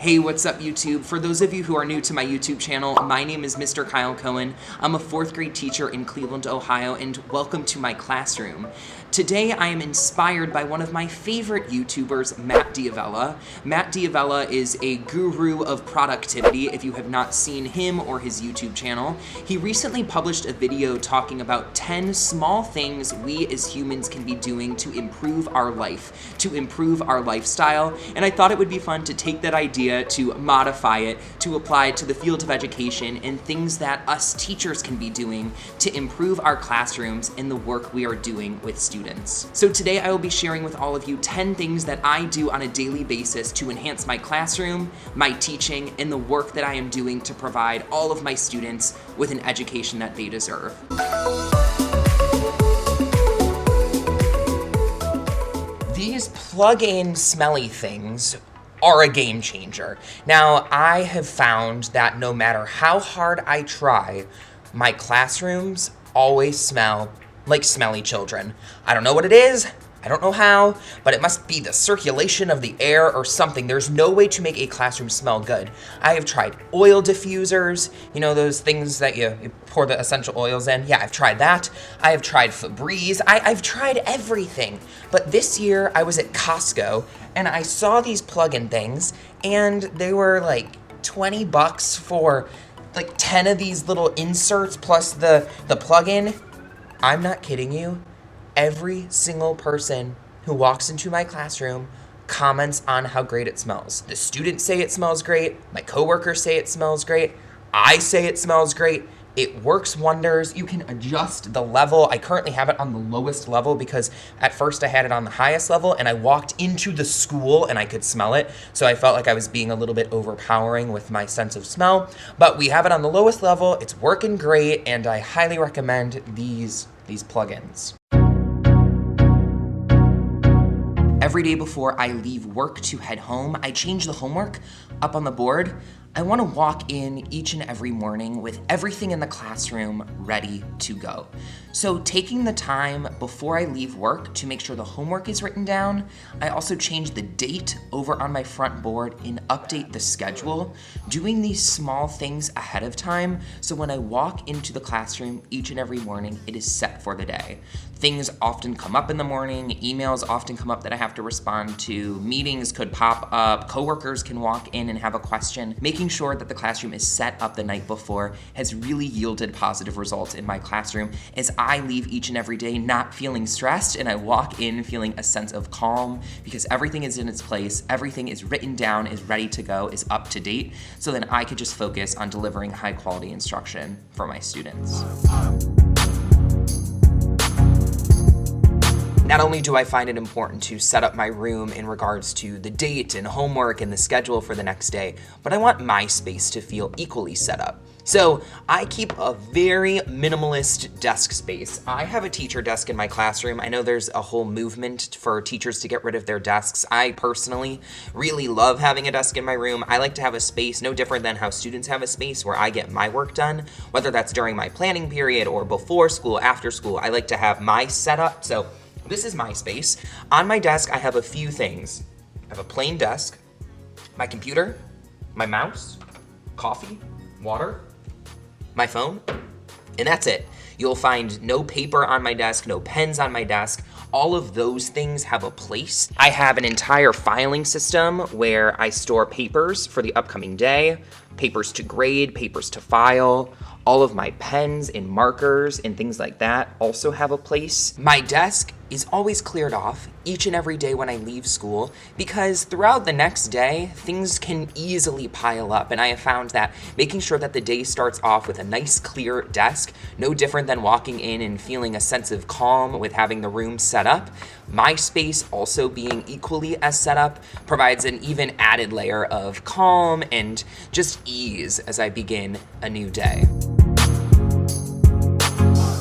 Hey, what's up YouTube? For those of you who are new to my YouTube channel, my name is Mr. Kyle Cohen. I'm a 4th grade teacher in Cleveland, Ohio, and welcome to my classroom. Today I am inspired by one of my favorite YouTubers, Matt D'Avella. Matt D'Avella is a guru of productivity if you have not seen him or his YouTube channel. He recently published a video talking about 10 small things we as humans can be doing to improve our life, to improve our lifestyle, and I thought it would be fun to take that idea, to modify it, to apply it to the field of education and things that us teachers can be doing to improve our classrooms and the work we are doing with students. So today I will be sharing with all of you 10 things that I do on a daily basis to enhance my classroom, my teaching, and the work that I am doing to provide all of my students with an education that they deserve. These plug-in smelly things are a game changer. Now, I have found that no matter how hard I try, my classrooms always smell like smelly children. I don't know what it is, I don't know how, but it must be the circulation of the air or something. There's no way to make a classroom smell good. I have tried oil diffusers, you know, those things that you pour the essential oils in. Yeah, I've tried that. I have tried Febreze. I've tried everything. But this year I was at Costco and I saw these plug-in things and they were like $20 for like 10 of these little inserts plus the plug-in. I'm not kidding you. Every single person who walks into my classroom comments on how great it smells. The students say it smells great. My coworkers say it smells great. I say it smells great. It works wonders. You can adjust the level. I currently have it on the lowest level because at first I had it on the highest level and I walked into the school and I could smell it. So I felt like I was being a little bit overpowering with my sense of smell. But we have it on the lowest level. It's working great and I highly recommend these plugins. Every day before I leave work to head home, I change the homework up on the board. I want to walk in each and every morning with everything in the classroom ready to go. So taking the time before I leave work to make sure the homework is written down, I also change the date over on my front board and update the schedule, doing these small things ahead of time so when I walk into the classroom each and every morning, it is set for the day. Things often come up in the morning, emails often come up that I have to respond to, meetings could pop up, coworkers can walk in and have a question. Making sure that the classroom is set up the night before has really yielded positive results in my classroom as I leave each and every day not feeling stressed and I walk in feeling a sense of calm because everything is in its place, everything is written down, is ready to go, is up to date, so then I could just focus on delivering high quality instruction for my students. Not only do I find it important to set up my room in regards to the date and homework and the schedule for the next day, but I want my space to feel equally set up. So I keep a very minimalist desk space. I have a teacher desk in my classroom. I know there's a whole movement for teachers to get rid of their desks. I personally really love having a desk in my room. I like to have a space no different than how students have a space where I get my work done, whether that's during my planning period or before school, after school. I like to have my setup. So this is my space. On my desk, I have a few things. I have a plain desk, my computer, my mouse, coffee, water, my phone, and that's it. You'll find no paper on my desk, no pens on my desk. All of those things have a place. I have an entire filing system where I store papers for the upcoming day, papers to grade, papers to file. All of my pens and markers and things like that also have a place. My desk is always cleared off each and every day when I leave school because throughout the next day, things can easily pile up. And I have found that making sure that the day starts off with a nice clear desk, no different than walking in and feeling a sense of calm with having the room set up. My space also being equally as set up provides an even added layer of calm and just ease as I begin a new day.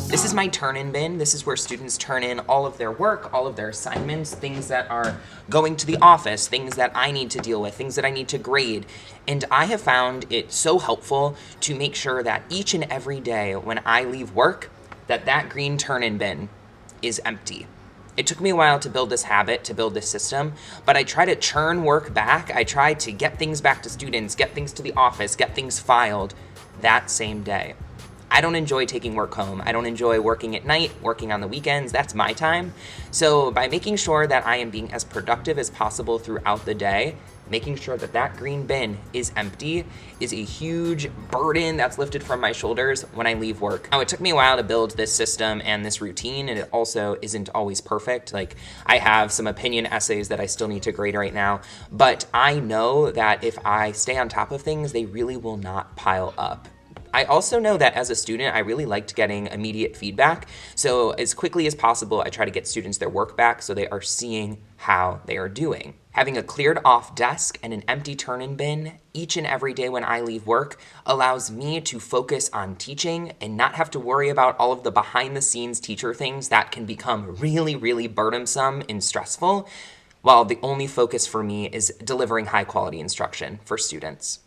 This is my turn-in bin. This is where students turn in all of their work, all of their assignments, things that are going to the office, things that I need to deal with, things that I need to grade. And I have found it so helpful to make sure that each and every day when I leave work, that green turn-in bin is empty. It took me a while to build this habit, to build this system, but I try to churn work back. I try to get things back to students, get things to the office, get things filed that same day. I don't enjoy taking work home. I don't enjoy working at night, working on the weekends. That's my time. So by making sure that I am being as productive as possible throughout the day, making sure that that green bin is empty is a huge burden that's lifted from my shoulders when I leave work. Now, it took me a while to build this system and this routine, and it also isn't always perfect. Like, I have some opinion essays that I still need to grade right now, but I know that if I stay on top of things, they really will not pile up. I also know that as a student, I really liked getting immediate feedback. So as quickly as possible, I try to get students their work back so they are seeing how they are doing. Having a cleared off desk and an empty turn-in bin each and every day when I leave work allows me to focus on teaching and not have to worry about all of the behind the scenes teacher things that can become really, really burdensome and stressful, while the only focus for me is delivering high quality instruction for students.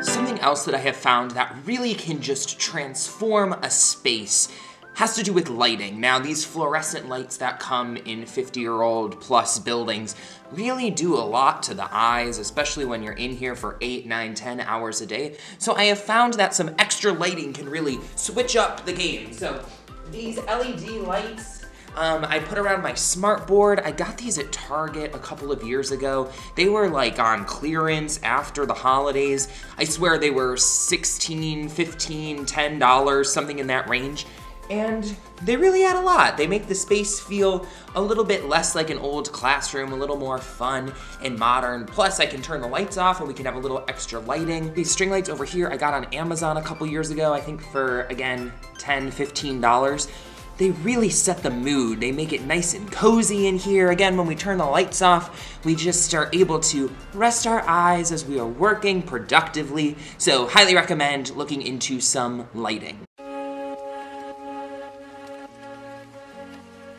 Something else that I have found that really can just transform a space has to do with lighting. Now, these fluorescent lights that come in 50-year-old plus buildings really do a lot to the eyes, especially when you're in here for 8, 9, 10 hours a day. So I have found that some extra lighting can really switch up the game. So these LED lights, I put around my smart board. I got these at Target a couple of years ago. They were like on clearance after the holidays. I swear they were $16, $15, $10, something in that range. And they really add a lot. They make the space feel a little bit less like an old classroom, a little more fun and modern. Plus, I can turn the lights off and we can have a little extra lighting. These string lights over here I got on Amazon a couple years ago, I think for, again, $10, $15. They really set the mood. They make it nice and cozy in here. Again, when we turn the lights off, we just are able to rest our eyes as we are working productively. So highly recommend looking into some lighting.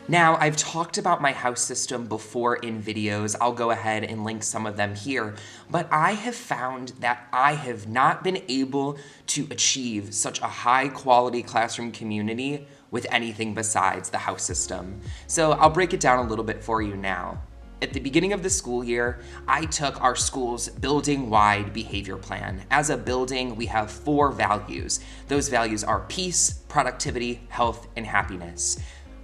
Now, I've talked about my house system before in videos. I'll go ahead and link some of them here, but I have found that I have not been able to achieve such a high quality classroom community with anything besides the house system. So I'll break it down a little bit for you now. At the beginning of the school year, I took our school's building-wide behavior plan. As a building, we have 4 values. Those values are peace, productivity, health, and happiness.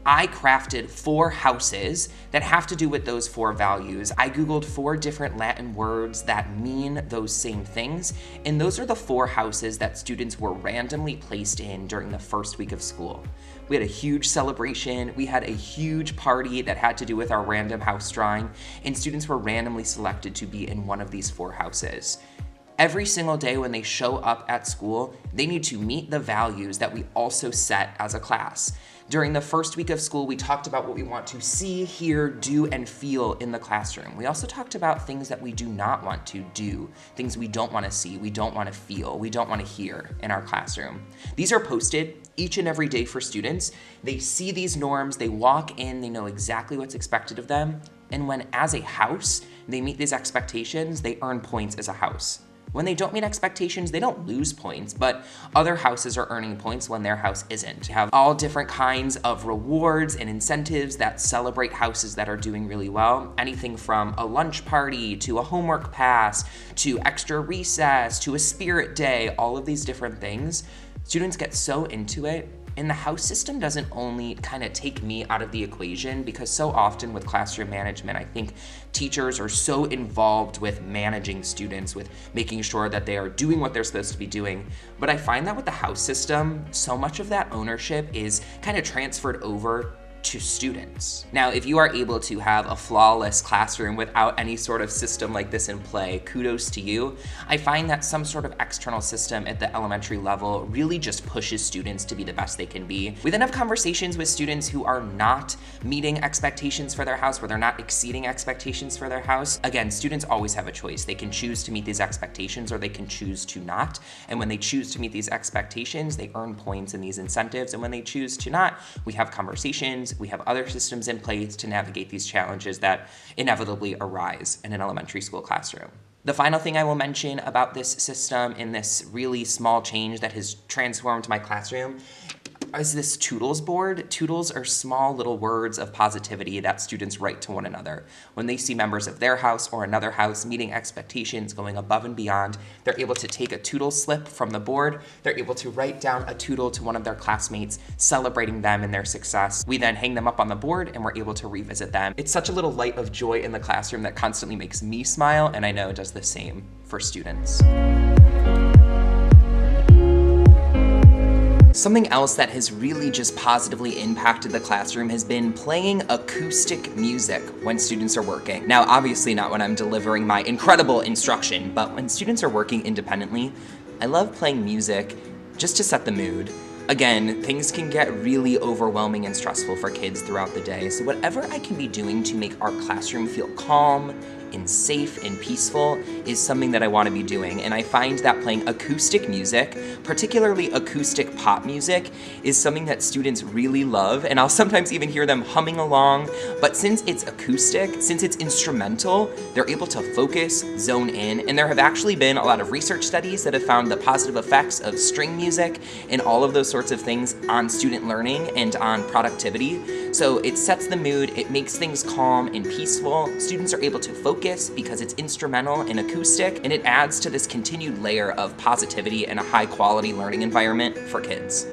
I crafted 4 houses that have to do with those 4 values. I Googled 4 different Latin words that mean those same things, and those are the 4 houses that students were randomly placed in during the first week of school. We had a huge celebration, we had a huge party that had to do with our random house drawing, and students were randomly selected to be in one of these 4 houses. Every single day when they show up at school, they need to meet the values that we also set as a class. During the first week of school, we talked about what we want to see, hear, do, and feel in the classroom. We also talked about things that we do not want to do, things we don't want to see, we don't want to feel, we don't want to hear in our classroom. These are posted each and every day for students. They see these norms, they walk in, they know exactly what's expected of them, and when, as a house, they meet these expectations, they earn points as a house. When they don't meet expectations, they don't lose points, but other houses are earning points when their house isn't. You have all different kinds of rewards and incentives that celebrate houses that are doing really well. Anything from a lunch party, to a homework pass, to extra recess, to a spirit day, all of these different things. Students get so into it. And the house system doesn't only kind of take me out of the equation, because so often with classroom management, I think teachers are so involved with managing students, with making sure that they are doing what they're supposed to be doing. But I find that with the house system, so much of that ownership is kind of transferred over to students. Now, if you are able to have a flawless classroom without any sort of system like this in play, kudos to you. I find that some sort of external system at the elementary level really just pushes students to be the best they can be. We then have conversations with students who are not meeting expectations for their house, where they're not exceeding expectations for their house. Again, students always have a choice. They can choose to meet these expectations or they can choose to not. And when they choose to meet these expectations, they earn points and these incentives. And when they choose to not, we have conversations. We have other systems in place to navigate these challenges that inevitably arise in an elementary school classroom. The final thing I will mention about this system in this really small change that has transformed my classroom is this Toodles board. Toodles are small little words of positivity that students write to one another. When they see members of their house or another house meeting expectations, going above and beyond, they're able to take a Toodle slip from the board. They're able to write down a Toodle to one of their classmates, celebrating them and their success. We then hang them up on the board and we're able to revisit them. It's such a little light of joy in the classroom that constantly makes me smile, and I know it does the same for students. Something else that has really just positively impacted the classroom has been playing acoustic music when students are working. Now, obviously not when I'm delivering my incredible instruction, but when students are working independently, I love playing music just to set the mood. Again, things can get really overwhelming and stressful for kids throughout the day, so whatever I can be doing to make our classroom feel calm and safe and peaceful is something that I want to be doing. And I find that playing acoustic music, particularly acoustic pop music, is something that students really love, and I'll sometimes even hear them humming along. But since it's acoustic, since it's instrumental, they're able to focus, zone in, and there have actually been a lot of research studies that have found the positive effects of string music and all of those sorts of things on student learning and on productivity. So it sets the mood, it makes things calm and peaceful. Students are able to focus because it's instrumental and acoustic, and it adds to this continued layer of positivity and a high quality learning environment for kids.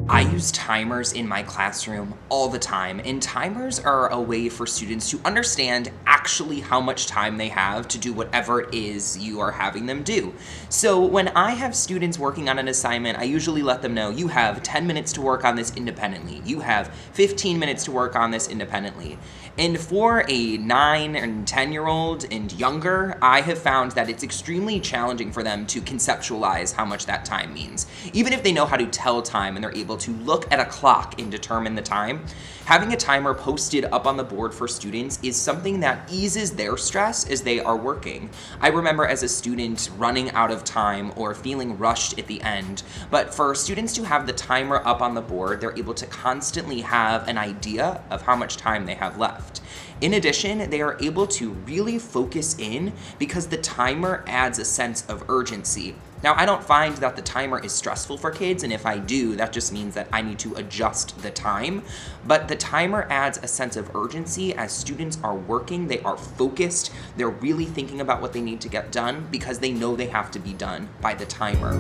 I use timers in my classroom all the time, and timers are a way for students to understand actually how much time they have to do whatever it is you are having them do. So when I have students working on an assignment, I usually let them know, you have 10 minutes to work on this independently. You have 15 minutes to work on this independently. And for a 9 and 10-year-old and younger, I have found that it's extremely challenging for them to conceptualize how much that time means. Even if they know how to tell time and they're able to look at a clock and determine the time, having a timer posted up on the board for students is something that eases their stress as they are working. I remember as a student running out of time or feeling rushed at the end, but for students to have the timer up on the board, they're able to constantly have an idea of how much time they have left. In addition, they are able to really focus in because the timer adds a sense of urgency. Now, I don't find that the timer is stressful for kids, and if I do, that just means that I need to adjust the time. But the timer adds a sense of urgency as students are working, they are focused, they're really thinking about what they need to get done because they know they have to be done by the timer.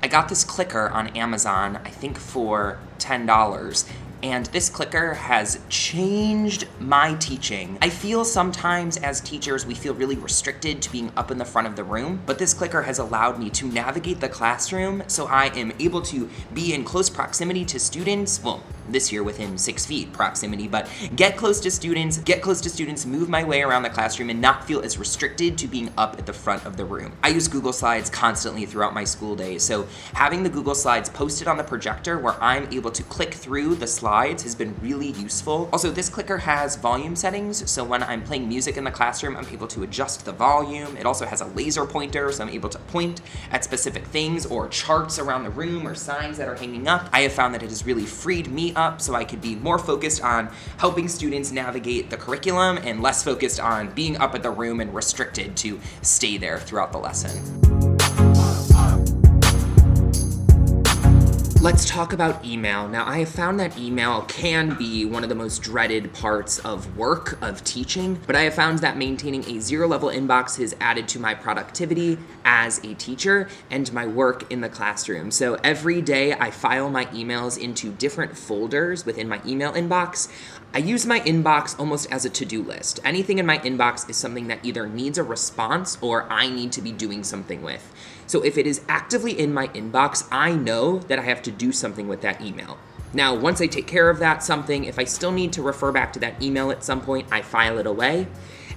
I got this clicker on Amazon, I think for $10. And this clicker has changed my teaching. I feel sometimes as teachers, we feel really restricted to being up in the front of the room, but this clicker has allowed me to navigate the classroom so I am able to be in close proximity to students, well, this year within 6 feet proximity, but get close to students, move my way around the classroom and not feel as restricted to being up at the front of the room. I use Google Slides constantly throughout my school day, so having the Google Slides posted on the projector where I'm able to click through the slides has been really useful. Also, this clicker has volume settings, so when I'm playing music in the classroom, I'm able to adjust the volume. It also has a laser pointer, so I'm able to point at specific things or charts around the room or signs that are hanging up. I have found that it has really freed me up so I could be more focused on helping students navigate the curriculum and less focused on being up at the room and restricted to stay there throughout the lesson. Let's talk about email. Now, I have found that email can be one of the most dreaded parts of work, of teaching, but I have found that maintaining a zero-level inbox has added to my productivity as a teacher and my work in the classroom. So every day I file my emails into different folders within my email inbox. I use my inbox almost as a to-do list. Anything in my inbox is something that either needs a response or I need to be doing something with. So if it is actively in my inbox, I know that I have to do something with that email. Now, once I take care of that something, if I still need to refer back to that email at some point, I file it away.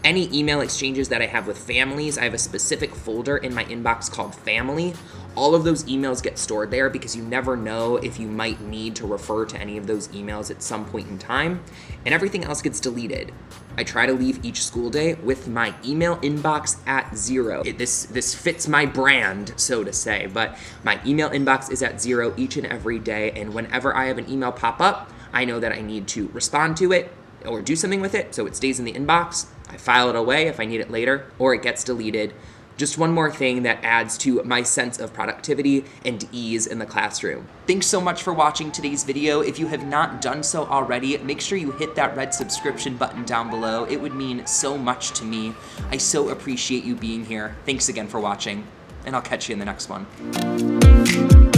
Any email exchanges that I have with families, I have a specific folder in my inbox called Family. All of those emails get stored there because you never know if you might need to refer to any of those emails at some point in time, and everything else gets deleted. I try to leave each school day with my email inbox at zero. This fits my brand, so to say, but my email inbox is at zero each and every day, and whenever I have an email pop up, I know that I need to respond to it, or do something with it so it stays in the inbox. I file it away if I need it later, or it gets deleted. Just one more thing that adds to my sense of productivity and ease in the classroom. Thanks so much for watching today's video. If you have not done so already, make sure you hit that red subscription button down below. It would mean so much to me. I so appreciate you being here. Thanks again for watching, and I'll catch you in the next one.